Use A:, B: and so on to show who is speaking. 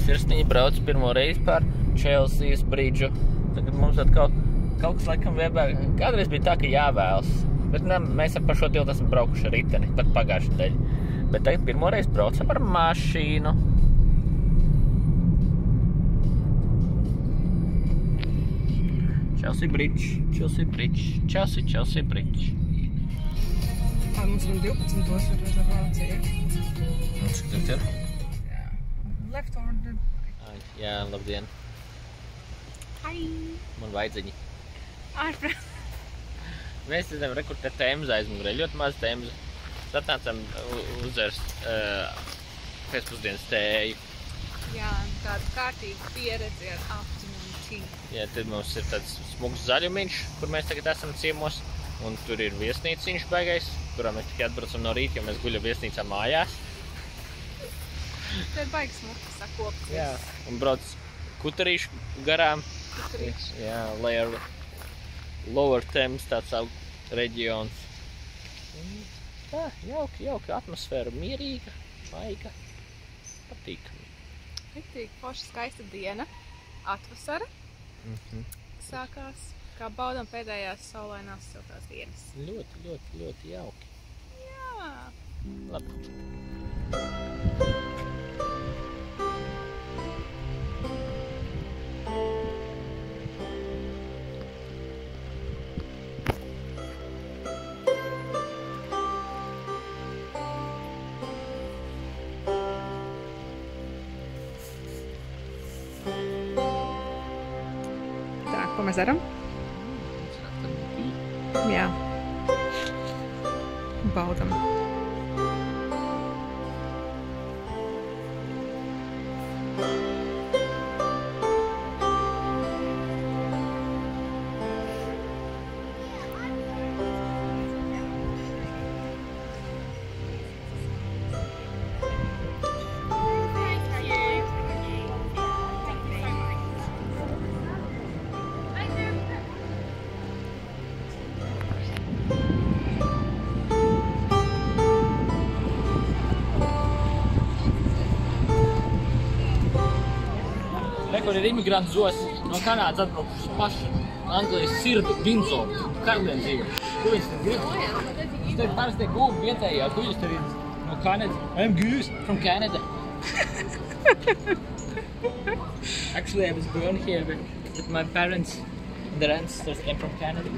A: Sirsniņa brauc pirmo reizi par Chelseas bridžu. Tagad mums atkal kaut kas laikam vienmēr. Kādreiz bija tā, ka jāvēlas. Bet ne, mēs par šo tiltu esam braukuši ar riteni, pat pagājuši nedēļu. Bet tagad pirmo reizi braucam ar mašīnu. Chelsea Bridge, Chelsea Bridge, Chelsea Bridge.
B: Mums ir 12 dos ar rezervāciju.
A: Un cik tad ir?
B: Jā. Left order.
A: Jā, labdien.
B: Hi.
A: Man vajadzeņi.
B: Ārprāt.
A: Mēs redzam, rekur te Temza aizmugurē, ļoti maz Temza. Satnācam uzvērst pēcpusdienas tēju.
B: Jā, tāda kārtīga pieredze ar afternoon tea.
A: Jā, tad mums ir tāds smugs zaļumiņš, kur mēs tagad esam ciemos. Un tur ir viesnīciņš baigais, kurā mēs tikai atbraucam no rīta, jo mēs guļam viesnīcā mājās.
B: Te ir baigs smuki sakopts.
A: Jā, un brauc kutarīšu garām.
B: Kutarīšu.
A: Jā, Lower Thames tāds reģions. Tā, jauka atmosfēra, mierīga, maiga, patīkami.
B: Riktīgi forša skaista diena, atvasara sākās, kā baudam pēdējās saulainās siltās dienas.
A: Ļoti jauki.
B: Jā.
A: Labi.
B: Tā, ko mēs darām? Jā. Baudam.
A: Kur ir imigrantu zos no Kanādas atbraukuši paši Anglijas sirdu Vinzoru, karalien dzīvo. Ko viņš tad grib? Viņš tad parasti tiek gūmi vietējā, ko viņš tad ir no Canada. I'm Goose from Canada. Actually, I was born here, but my parents, their ancestors came from Canada.